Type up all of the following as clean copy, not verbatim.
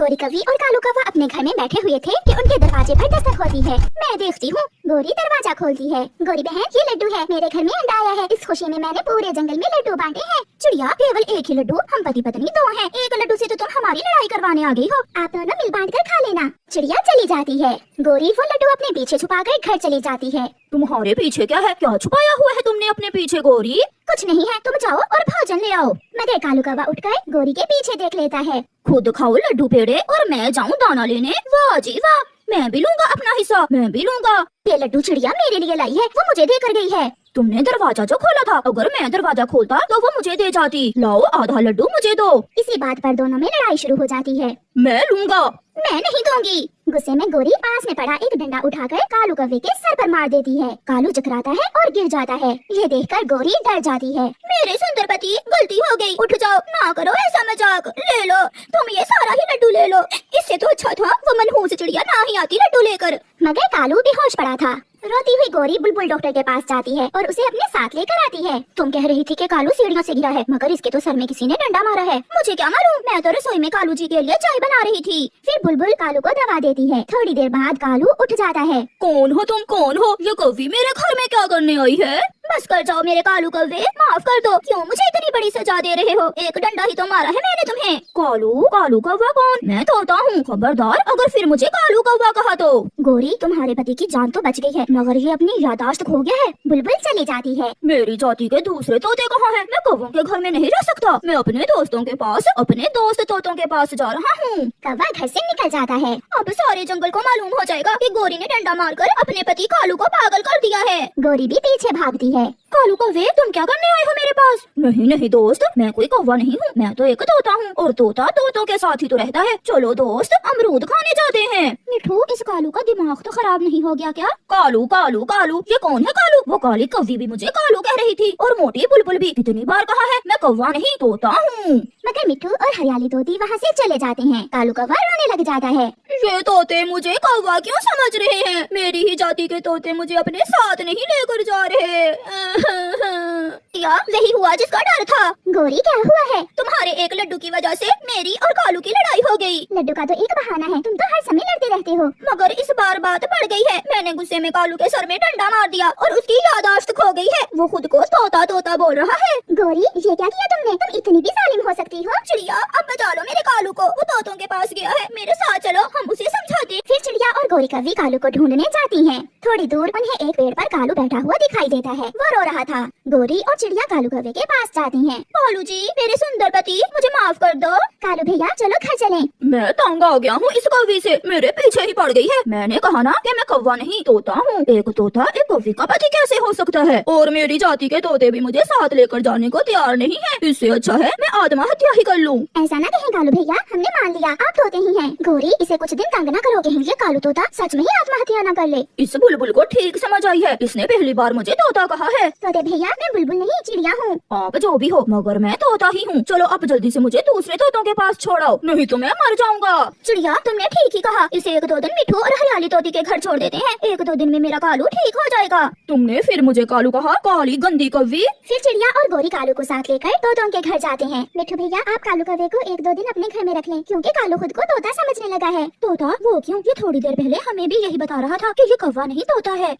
गोरी कौवी और कालू कौवा अपने घर में बैठे हुए थे कि उनके दरवाजे पर दस्तक होती है। मैं देखती हूँ, गोरी दरवाजा खोलती है। गोरी बहन, ये लड्डू है, मेरे घर में अंडा आया है। इस खुशी में मैंने पूरे जंगल में लड्डू बांटे हैं। चिड़िया, केवल एक ही लड्डू, हम पति पत्नी दो हैं। एक लड्डू से तो तुम हमारी लड़ाई करवाने आ गई हो। आप दोनों मिल बांट कर खा लेना। चिड़िया चली जाती है। गोरी वो लड्डू अपने पीछे छुपा कर घर चली जाती है। तुम्हारे पीछे क्या है? क्या छुपाया हुआ है तुमने अपने पीछे गोरी? कुछ नहीं है, तुम जाओ और भोजन ले आओ। मगर कालू कौवा उठकर गोरी के पीछे देख लेता है। खुद खाओ लड्डू पेड़े और मैं जाऊँ दाना लेने? वाह जी वाह, मैं भी लूंगा अपना हिस्सा, मैं भी लूंगा। ये लड्डू चिड़िया मेरे लिए लाई है, वो मुझे दे कर गई है। तुमने दरवाजा जो खोला था, अगर मैं दरवाजा खोलता तो वो मुझे दे जाती। लाओ आधा लड्डू मुझे दो। इसी बात पर दोनों में लड़ाई शुरू हो जाती है। मैं लूंगा। मैं नहीं दूंगी। गुस्से में गोरी पास में पड़ा एक डंडा उठाकर कालू कौवे के सर पर मार देती है। कालू चकराता है और गिर जाता है। ये देखकर गोरी डर जाती है। मेरे सुंदर पति, गलती हो गई, उठ जाओ, ना करो ऐसा मजाक। ले लो, तुम ये सारा ही लड्डू ले लो। इससे तो अच्छा था वो मनहूस चिड़िया ना ही आती लड्डू लेकर। मगर कालू बेहोश पड़ा था। रोती हुई गोरी बुलबुल डॉक्टर के पास जाती है और उसे अपने साथ लेकर आती है। तुम कह रही थी कि कालू सीढ़ियों से गिरा है, मगर इसके तो सर में किसी ने डंडा मारा है। मुझे क्या मालूम, मैं तो रसोई में कालू जी के लिए चाय बना रही थी। फिर बुलबुल कालू को दवा देती है। थोड़ी देर बाद कालू उठ जाता है। कौन हो तुम, कौन हो? ये कौवी मेरे घर में क्या करने आई है? बस कर जाओ मेरे कालू कौवे, माफ कर दो। क्यों मुझे इतनी बड़ी सजा दे रहे हो? एक डंडा ही तो मारा है मैंने तुम्हें। कालू, कालू कौवा कौन? मैं तोता हूँ, खबरदार अगर फिर मुझे कालू कौवा कहा तो। गोरी, तुम्हारे पति की जान तो बच गई है, मगर ये अपनी यादाश्त खो गया है। बुलबुल चली जाती है। मेरी जाति के दूसरे तोते कहाँ हैं? मैं कौवों के घर में नहीं रह सकता। मैं अपने दोस्तों के पास, अपने दोस्त तोतों के पास जा रहा हूँ। कौवा घर से निकल जाता है। अब सारे जंगल को मालूम हो जाएगा कि गोरी ने डंडा मारकर अपने पति कालू को पागल कर दिया है। गोरी भी पीछे भागती है। कालू कौवे, तुम क्या करने आए हो मेरे पास? नहीं नहीं दोस्त, मैं कोई कौवा नहीं हूँ, मैं तो एक तोता हूँ और तोता तोतों के साथ ही तो रहता है। चलो दोस्त, अमरूद खाने जाते हैं। मिठू, इस कालू का दिमाग तो खराब नहीं हो गया क्या? कालू कालू कालू, ये कौन है कालू? वो काली कौवी भी मुझे कालू कह रही थी और मोटी बुलबुल भी। कितनी बार कहा है, मैं कौवा नहीं तोता हूँ। मगर मिठू और हरियाली तोती वहाँ से चले जाते हैं। कालू कौवा रोने लग जाता है। ये तोते मुझे कौवा क्यों समझ रहे हैं? मेरी ही जाति के तोते मुझे अपने साथ नहीं लेकर जा रहे। या वही हुआ जिसका डर था। गोरी, क्या हुआ है? तुम्हारे एक लड्डू की वजह से मेरी और कालू की लड़ाई हो गई। लड्डू का तो एक बहाना है, तुम तो हर समय लड़ते रहते हो। मगर इस बार बात बढ़ गई है। मैंने गुस्से में कालू के सर में डंडा मार दिया और उसकी यादाश्त खो गई है। वो खुद को तोता तोता बोल रहा है। गोरी, ये क्या किया तुमने? तुम इतनी भी जालिम हो सकती हो। चिड़िया, अब बचा लो मेरे कालू को, वो तोतों के पास गया है। मेरे साथ चलो, हम उसे समझाते। फिर चिड़िया और गोरी कौवी कालू को ढूंढने जाती हैं। थोड़ी दूर उन्हें एक पेड़ पर कालू बैठा हुआ दिखाई देता है। वो रो रहा था। गोरी और चिड़िया कालू कौवे के पास जाती हैं। कालू जी, मेरे सुंदर पति, मुझे माफ कर दो। कालू भैया, चलो घर चलें। मैं तंग आ गया हूँ इस कौवी से, मेरे पीछे ही पड़ गई है। मैंने कहा ना कि मैं कौवा नहीं तोता हूँ। एक तोता एक कौवी का पति कैसे हो सकता है? और मेरी जाति के तोते भी मुझे साथ लेकर जाने को तैयार नहीं है। इससे अच्छा है मैं आत्महत्या ही कर लूँ। ऐसा ना कहें कालू भैया, हमने मान लिया आप तोते ही हैं। गोरी, इसे कुछ दिन तंग न करो, कहीं ये कालू तोता सच में ही आत्महत्या न कर ले। इस बुलबुल को ठीक समझ आई है, इसने पहली बार मुझे तोता कहा है। तोते भैया, मैं बुलबुल नहीं चिड़िया हूँ। आप जो भी हो, मगर मैं तोता ही हूँ। चलो अब जल्दी से मुझे दूसरे तोतों के पास छोड़ाओ, नहीं तो मैं मर जाऊंगा। चिड़िया, तुमने ठीक ही कहा। इसे एक दो दिन मिठू और हरियाली तोती के घर छोड़ देते हैं। एक दो दिन में मेरा कालू ठीक हो जाएगा। तुमने फिर मुझे कालू कहा, काली गंदी कौवी। फिर चिड़िया और गोरी कालू को साथ लेकर तोतों के घर जाते हैं। मिठू भैया, आप कालू कौवे को एक दो दिन अपने घर में रख लें, क्योंकि कालू खुद को तोता समझने लगा है। तोता? वो क्यों? ये थोड़ी देर पहले हमें भी यही बता रहा था कि ये कौवा नहीं तोता है।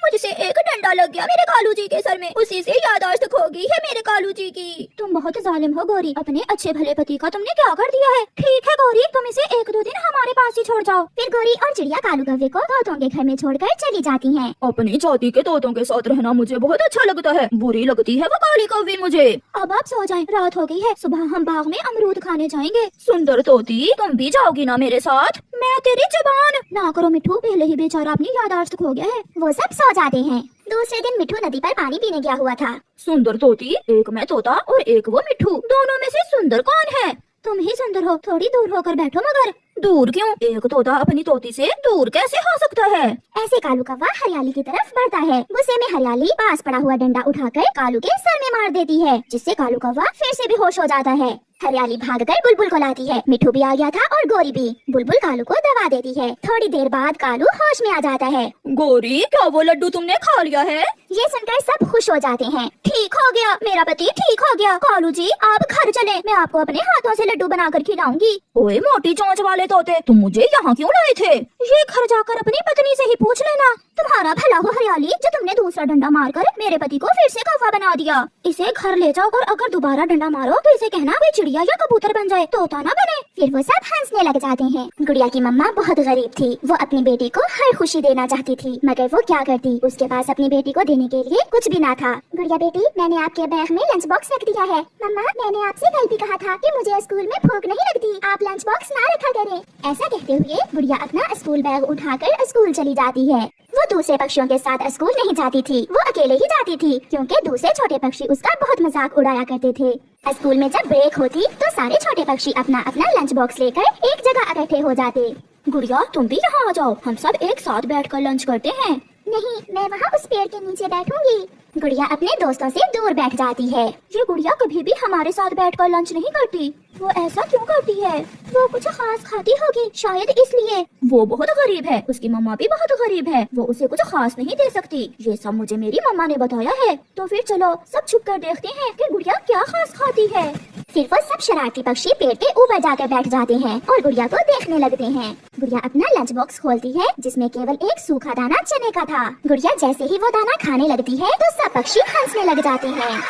मुझसे एक डंडा लग गया मेरे कालू जी के सर में, उसी से यादाश्त खो गई है मेरे कालू जी की। तुम बहुत जालिम हो गोरी, अपने अच्छे भले पति का तुमने क्या कर दिया है? ठीक है गोरी, तुम इसे एक दो दिन हमारे पास ही छोड़ जाओ। फिर गोरी और चिड़िया कालू कौवे को तोतों के घर में छोड़कर चली जाती हैं। अपनी जाति के तोतों के साथ रहना मुझे बहुत अच्छा लगता है, बुरी लगती है वो काली कौवी मुझे। अब आप सो जाएं, रात हो गई है, सुबह हम बाग में अमरूद खाने जाएंगे। सुंदर तोती, तुम भी जाओगी ना मेरे साथ? मैं तेरी जुबान ना करो मिठू, पहले ही बेचारा अपनी यादाश्त खो गया है। वो सब सो जाते हैं। दूसरे दिन मिठू नदी पर पानी पीने गया हुआ था। सुंदर तोती, एक मैं तोता और एक वो मिठू, दोनों में से सुंदर कौन है? तुम ही सुंदर हो, थोड़ी दूर होकर बैठो। मगर दूर क्यों? एक तोता अपनी तोती से दूर कैसे हो सकता है? ऐसे कालू कौवा हरियाली की तरफ बढ़ता है। गुस्से में हरियाली पास पड़ा हुआ डंडा उठाकर कालू के सर में मार देती है, जिससे कालू कौवा फिर से बेहोश हो जाता है। हरियाली भागकर बुलबुल को लाती है। मिठू भी आ गया था और गोरी भी। बुलबुल कालू को दबा देती है। थोड़ी देर बाद कालू होश में आ जाता है। गोरी, क्या वो लड्डू तुमने खा लिया है? ये सुनकर सब खुश हो जाते हैं। ठीक हो गया, मेरा पति ठीक हो गया। कालू जी, आप घर चले, मैं आपको अपने हाथों से लड्डू बनाकर खिलाऊंगी। ओए मोटी चोंच वाले तोते, तुम मुझे यहाँ क्यों लाए थे? ये घर जाकर अपनी पत्नी से ही पूछ लेना। तुम्हारा भला हो हरियाली, जो तुमने दूसरा डंडा मारकर मेरे पति को फिर से कौवा बना दिया। इसे घर ले जाओ और अगर दोबारा डंडा मारो तो इसे कहना कोई चिड़िया या कबूतर बन जाए, तोता ना बने। फिर वो सब हंसने लग जाते हैं। गुड़िया की मम्मा बहुत गरीब थी। वो अपनी बेटी को हर खुशी देना चाहती थी, मगर वो क्या करती, उसके पास अपनी बेटी को देने के लिए कुछ भी ना था। गुड़िया बेटी, मैंने आपके बैग में लंच बॉक्स रख दिया है। मम्मा, मैंने आपसे कल भी कहा था कि मुझे स्कूल में भूख नहीं लगती, आप लंच बॉक्स ना रखा करें। ऐसा कहते हुए गुड़िया अपना स्कूल बैग उठाकर स्कूल चली जाती है। वो दूसरे पक्षियों के साथ स्कूल नहीं जाती थी, वो अकेले ही जाती थी, क्योंकि दूसरे छोटे पक्षी उसका बहुत मजाक उड़ाया करते थे। स्कूल में जब ब्रेक होती तो सारे छोटे पक्षी अपना अपना लंच बॉक्स लेकर एक जगह इकट्ठे हो जाते। गुड़िया, तुम भी यहाँ आ जाओ, हम सब एक साथ बैठकर लंच करते हैं। नहीं, मैं वहाँ उस पेड़ के नीचे बैठूंगी। गुड़िया अपने दोस्तों से दूर बैठ जाती है। ये गुड़िया कभी भी हमारे साथ बैठकर लंच नहीं करती। वो ऐसा क्यों करती है? वो कुछ खास खाती होगी, शायद इसलिए। वो बहुत गरीब है, उसकी मम्मा भी बहुत गरीब है, वो उसे कुछ खास नहीं दे सकती। ये सब मुझे मेरी मम्मा ने बताया है। तो फिर चलो सब छुप कर देखते हैं कि गुड़िया क्या खास खाती है। फिर वो सब शरारती पक्षी पेड़ के ऊपर जाकर बैठ जाते हैं और गुड़िया को देखने लगते हैं। गुड़िया अपना लंच बॉक्स खोलती है, जिसमें केवल एक सूखा दाना चने का था। गुड़िया जैसे ही वो दाना खाने लगती है तो सब पक्षी हंसने लग जाते हैं।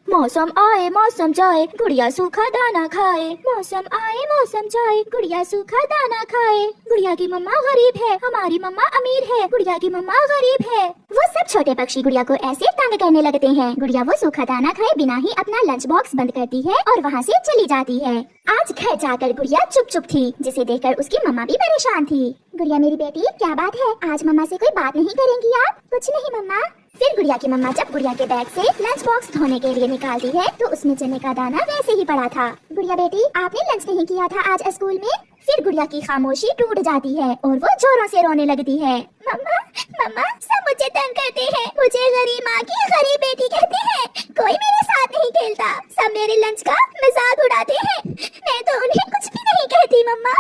मौसम आए मौसम जाए, गुड़िया सूखा दाना खाए। मौसम आए मौसम जाए, गुड़िया सूखा दाना खाए। गुड़िया की मम्मा गरीब है, हमारी मम्मा अमीर है, गुड़िया की मम्मा गरीब है। वो सब छोटे पक्षी गुड़िया को ऐसे तंग करने लगते हैं। गुड़िया वो सूखा दाना खाए बिना ही अपना लंच बॉक्स बंद करती है और वहाँ से चली जाती है। आज घर जाकर गुड़िया चुप चुप थी, जिसे देखकर उसकी मम्मा भी परेशान थी। गुड़िया मेरी बेटी, क्या बात है, आज मम्मा से कोई बात नहीं करेंगी आप? कुछ नहीं मम्मा। फिर गुड़िया की मम्मा जब गुड़िया के बैग से लंच बॉक्स धोने के लिए निकालती है तो उसमें चने का दाना वैसे ही पड़ा था। गुड़िया बेटी, आपने लंच नहीं किया था आज स्कूल में? फिर गुड़िया की खामोशी टूट जाती है और वो जोरों से रोने लगती है। मम्मा, मम्मा, सब मुझे तंग करते हैं, मुझे गरीब माँ की गरीब बेटी कहते हैं, कोई मेरे साथ नहीं खेलता, सब मेरे लंच का मजाक उड़ाते हैं, मैं तो उन्हें कुछ भी नहीं कहती मम्मा।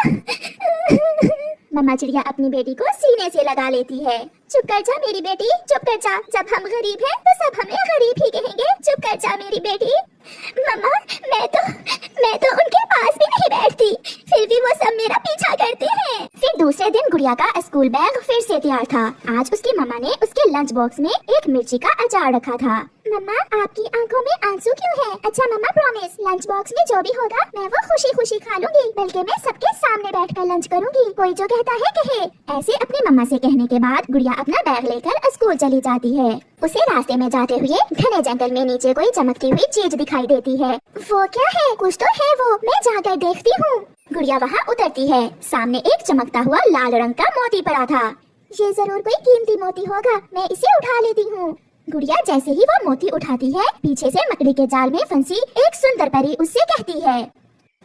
मम्मा चिड़िया अपनी बेटी को सीने से लगा लेती है। चुप कर जा मेरी बेटी, चुप कर जा, जब हम गरीब हैं तो सब हमें गरीब ही कहेंगे, चुप कर जा मेरी बेटी। मम्मा, मैं तो उनके पास भी नहीं बैठती, फिर भी वो सब मेरा पीछा करते हैं। फिर दूसरे दिन गुड़िया का स्कूल बैग फिर से तैयार था। आज उसकी मम्मा ने उसके लंच बॉक्स में एक मिर्ची का अचार रखा था। मम्मा, आपकी आंखों में आंसू क्यों है? अच्छा मम्मा, प्रॉमिस, लंच बॉक्स में जो भी होगा मैं वो खुशी खुशी खा लूंगी, बल्कि मैं सबके सामने बैठकर लंच करूंगी, कोई जो कहता है कहे। ऐसे अपनी मम्मा से कहने के बाद गुड़िया अपना बैग लेकर स्कूल चली जाती है। उसे रास्ते में जाते हुए घने जंगल में नीचे कोई चमकती हुई चीज दिखाई देती है। वो क्या है? कुछ तो है वो, मैं जाकर देखती हूँ। गुड़िया वहाँ उतरती है। सामने एक चमकता हुआ लाल रंग का मोती पड़ा था। ये जरूर कोई कीमती मोती होगा, मैं इसे उठा लेती हूँ। गुड़िया जैसे ही वो मोती उठाती है, पीछे से मकड़ी के जाल में फंसी एक सुंदर परी उससे कहती है,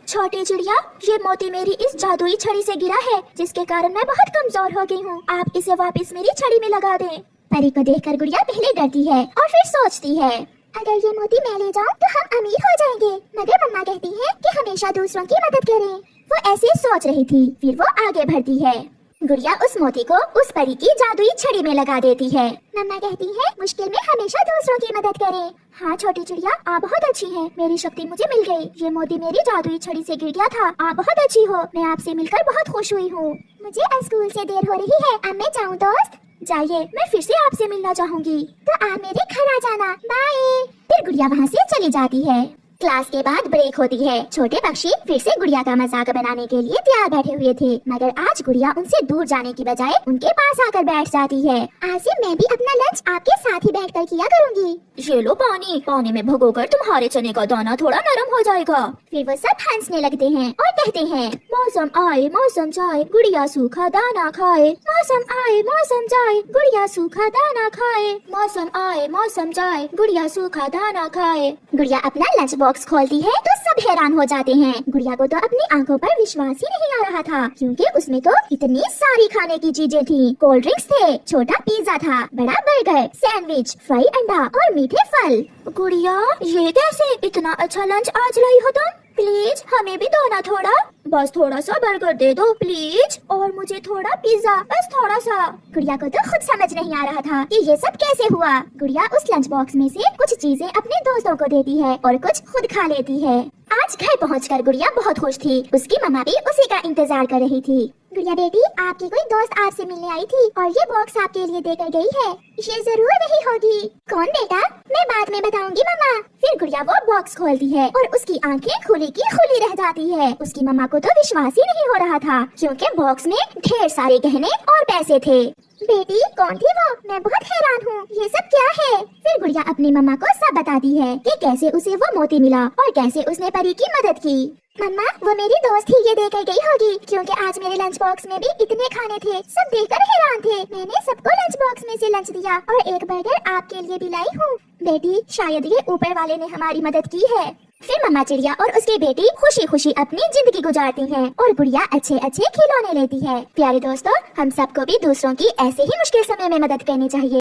छोटी चिड़िया, ये मोती मेरी इस जादुई छड़ी से गिरा है, जिसके कारण मैं बहुत कमजोर हो गई हूँ, आप इसे वापस मेरी छड़ी में लगा दें। परी को देखकर गुड़िया पहले डरती है और फिर सोचती है, अगर ये मोती मैं ले जाऊँ तो हम अमीर हो जाएंगे, मगर मम्मा कहती है कि हमेशा दूसरों की मदद करें। वो ऐसे सोच रही थी, फिर वो आगे बढ़ती है। गुड़िया उस मोती को उस परी की जादुई छड़ी में लगा देती है। मम्मा कहती है, मुश्किल में हमेशा दूसरों की मदद करें। हाँ छोटी चिड़िया, आप बहुत अच्छी हैं, मेरी शक्ति मुझे मिल गई, ये मोती मेरी जादुई छड़ी से गिर गया था, आप बहुत अच्छी हो, मैं आपसे मिलकर बहुत खुश हुई हूँ। मुझे स्कूल से देर हो रही है, अब मैं जाऊँ दोस्त? जाइए, मैं फिर से आपसे मिलना चाहूँगी, तो आप मेरे घर आ जाना, बाय। फिर गुड़िया वहाँ से चली जाती है। क्लास के बाद ब्रेक होती है। छोटे पक्षी फिर से गुड़िया का मजाक बनाने के लिए तैयार बैठे हुए थे, मगर आज गुड़िया उनसे दूर जाने की बजाय उनके पास आकर बैठ जाती है। आज से मैं भी अपना लंच आपके साथ ही बैठकर किया करूँगी। ये लो पानी, पानी में भिगोकर तुम्हारे चने का दाना थोड़ा नरम हो जाएगा। फिर वो सब हंसने लगते हैं और कहते हैं, मौसम आए मौसम जाए, गुड़िया सूखा दाना खाए। मौसम आए मौसम जाए, गुड़िया सूखा दाना खाए। मौसम आए मौसम जाए, गुड़िया सूखा दाना खाए। गुड़िया अपना लंच बॉक्स खोलती है तो सब हैरान हो जाते हैं। गुड़िया को तो अपनी आंखों पर विश्वास ही नहीं आ रहा था, क्योंकि उसमें तो इतनी सारी खाने की चीजें थी। कोल्ड ड्रिंक्स थे, छोटा पिज्जा था, बड़ा बर्गर, सैंडविच, फ्राई अंडा और मीठे फल। गुड़िया, ये कैसे? इतना अच्छा लंच आज लाई हो तुम? प्लीज हमें भी दो ना थोड़ा, बस थोड़ा सा बर्गर दे दो प्लीज, और मुझे थोड़ा पिज्जा, बस थोड़ा सा। गुड़िया को तो खुद समझ नहीं आ रहा था कि ये सब कैसे हुआ। गुड़िया उस लंच बॉक्स में से कुछ चीजें अपने दोस्तों को देती है और कुछ खुद खा लेती है। आज घर पहुंचकर गुड़िया बहुत खुश थी। उसकी मम्मा भी उसी का इंतजार कर रही थी। गुड़िया बेटी, आपकी कोई दोस्त आपसे मिलने आई थी और ये बॉक्स आपके लिए देकर गई है। ये जरूर वही होगी। कौन बेटा? मैं बाद में बताऊंगी मम्मा। फिर गुड़िया वो बॉक्स खोलती है और उसकी आंखें खुली की खुली रह जाती है। उसकी मम्मा को तो विश्वास ही नहीं हो रहा था, क्योंकि बॉक्स में ढेर सारे गहने और पैसे थे। बेटी, कौन थी वो? मैं बहुत हैरान हूँ, ये सब क्या है? फिर गुड़िया अपनी मम्मा को सब बताती है कि कैसे उसे वो मोती मिला और कैसे उसने परी की मदद की। मम्मा, वो मेरी दोस्त ही ये देकर गई होगी, क्योंकि आज मेरे लंच बॉक्स में भी इतने खाने थे। सब देखकर हैरान थे। मैंने सबको लंच बॉक्स में से लंच दिया और एक बर्गर आपके लिए भी लाई हूँ। बेटी, शायद ये ऊपर वाले ने हमारी मदद की है। फिर मम्मा चिड़िया और उसकी बेटी खुशी खुशी अपनी जिंदगी गुजारती हैं और गुड़िया अच्छे अच्छे खिलौने लेती है। प्यारे दोस्तों, हम सबको भी दूसरों की ऐसे ही मुश्किल समय में मदद करनी चाहिए।